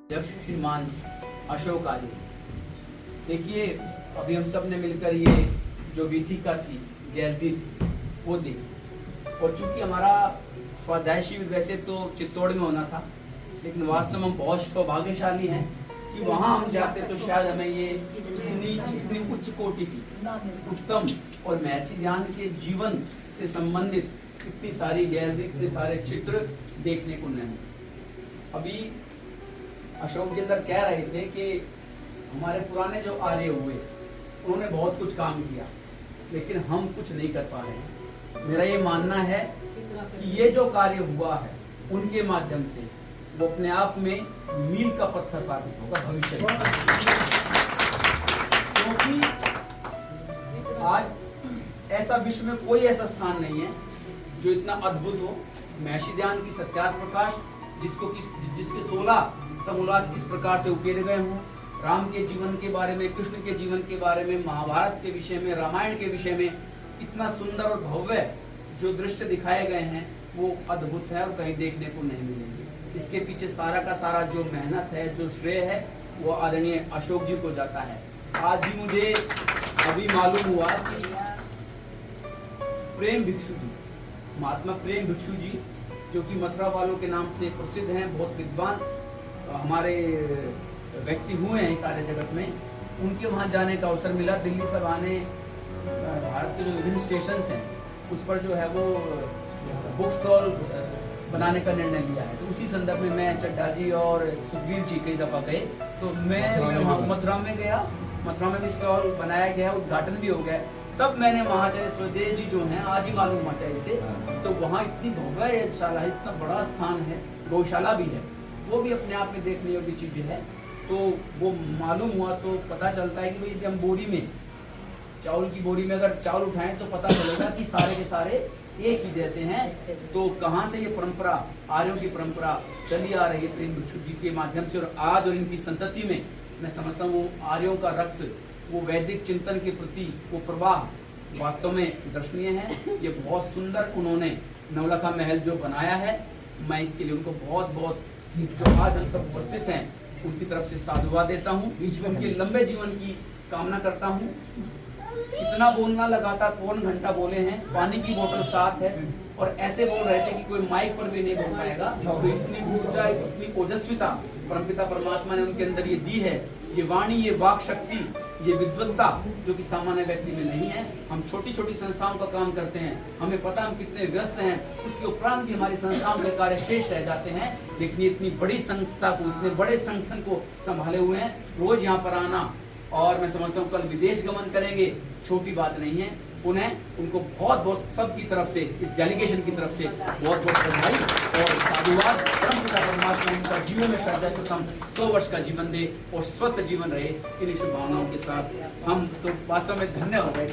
जब श्रीमान अशोक आर्य, देखिए अभी हम सब ने मिलकर ये जो वीथिका थी, गैलरी थी, वो देखी। और चूंकि हमारा स्वाध्याय शिविर वैसे तो चित्तौड़ में होना था, लेकिन वास्तव में हम बहुत सौभाग्यशाली हैं कि वहां हम जाते तो शायद हमें ये इतनी उच्च कोटि की उत्तम और महर्षि ध्यान के जीवन से संबंधित इतनी सारी गैलरी, इतने सारे चित्र देखने को नहीं मिले। अभी अशोक जी अंदर कह रहे थे कि हमारे पुराने जो आर्य हुए उन्होंने बहुत कुछ काम किया, लेकिन हम कुछ नहीं कर पा रहे हैं। मेरा ये मानना है कि ये जो कार्य हुआ है उनके माध्यम से वो अपने आप में मील का पत्थर साबित होगा भविष्य में। क्योंकि आज ऐसा विश्व में कोई ऐसा स्थान नहीं है जो इतना अद्भुत हो। महर्षि ध्यान की सत्यार्थ प्रकाश जिसके 16 समोल्लास इस प्रकार से उकेरे गए हों, राम के जीवन के बारे में, कृष्ण के जीवन के बारे में, महाभारत के विषय में, रामायण के विषय में इतना सुंदर और भव्य जो दृश्य दिखाए गए हैं वो अद्भुत है और कहीं देखने को नहीं मिलेंगे। इसके पीछे सारा का सारा जो मेहनत है, जो श्रेय है, वो आदरणीय अशोक जी को जाता है। आज ही मुझे अभी मालूम हुआ कि प्रेम भिक्षु जी, महात्मा प्रेम भिक्षु जी, जो कि मथुरा वालों के नाम से प्रसिद्ध हैं, बहुत विद्वान हमारे व्यक्ति हुए हैं इस सारे जगत में, उनके वहां जाने का अवसर मिला। दिल्ली सभा ने भारत के जो विभिन्न स्टेशन हैं उस पर जो है वो बुक स्टॉल बनाने का निर्णय लिया है। तो उसी संदर्भ में मैं, चड्डा जी और सुखबीर जी कई दफा गए, तो मैं मथुरा में गया। मथुरा में भी स्टॉल बनाया गया, उद्घाटन भी हो गया। तब मैंने वहाँ चाहे स्वदेश जी जो हैं, आज ही मालूम हुआ चाहिए से, तो वहाँ इतनी भव्य शाला है, इतना बड़ा स्थान है, गौशाला भी है, वो भी अपने आप में देखने योग्य चीजें है। तो वो मालूम हुआ तो पता चलता है कि भाई हम बोरी में, चावल की बोरी में अगर चावल उठाएं तो पता चलेगा कि सारे के सारे एक ही जैसे हैं। तो कहाँ से ये परंपरा, आर्यों की परंपरा चली आ रही है प्रेम भिक्षु जी के माध्यम से, और आज और इनकी संतति में मैं समझता हूँ वो आर्यों का रक्त, वो वैदिक चिंतन के प्रति वो प्रवाह वास्तव में दर्शनीय है। ये बहुत सुंदर उन्होंने नवलखा महल जो बनाया है, मैं इसके लिए उनको बहुत बहुत, जो आज हम सब उपस्थित हैं, उनकी तरफ से साधुवाद देता हूँ। उनके लंबे जीवन की कामना करता हूँ। इतना बोलना लगातार पौन घंटा बोले हैं, पानी की बोतल साथ है, और ऐसे बोल रहे थे कि कोई माइक पर भी नहीं बोल पाएगा। तो इतनी ऊर्जा, इतनी ओजस्विता परमपिता परमात्मा ने उनके अंदर ये दी है, ये वाणी, ये वाक शक्ति, ये विद्वत्ता जो कि सामान्य व्यक्ति में नहीं है। हम छोटी छोटी संस्थाओं का काम करते हैं, हमें पता हम कितने व्यस्त हैं, उसके उपरांत भी हमारी संस्थाओं के कार्य शेष रह जाते हैं, लेकिन इतनी बड़ी संस्था को, इतने बड़े संगठन को संभाले हुए हैं। रोज यहाँ पर आना, और मैं समझता हूँ कल विदेश गमन करेंगे, छोटी बात नहीं है। उन्हें, उनको बहुत बहुत सबकी तरफ से, इस डेलीगेशन की तरफ से बहुत बहुत बधाई और साधुवाद। परमपिता परमात्मा उनका जीवन में श्रद्धा सुतम 100 वर्ष का जीवन दे और स्वस्थ जीवन रहे, इन शुभकामनाओं के साथ हम तो वास्तव में धन्य हो गए।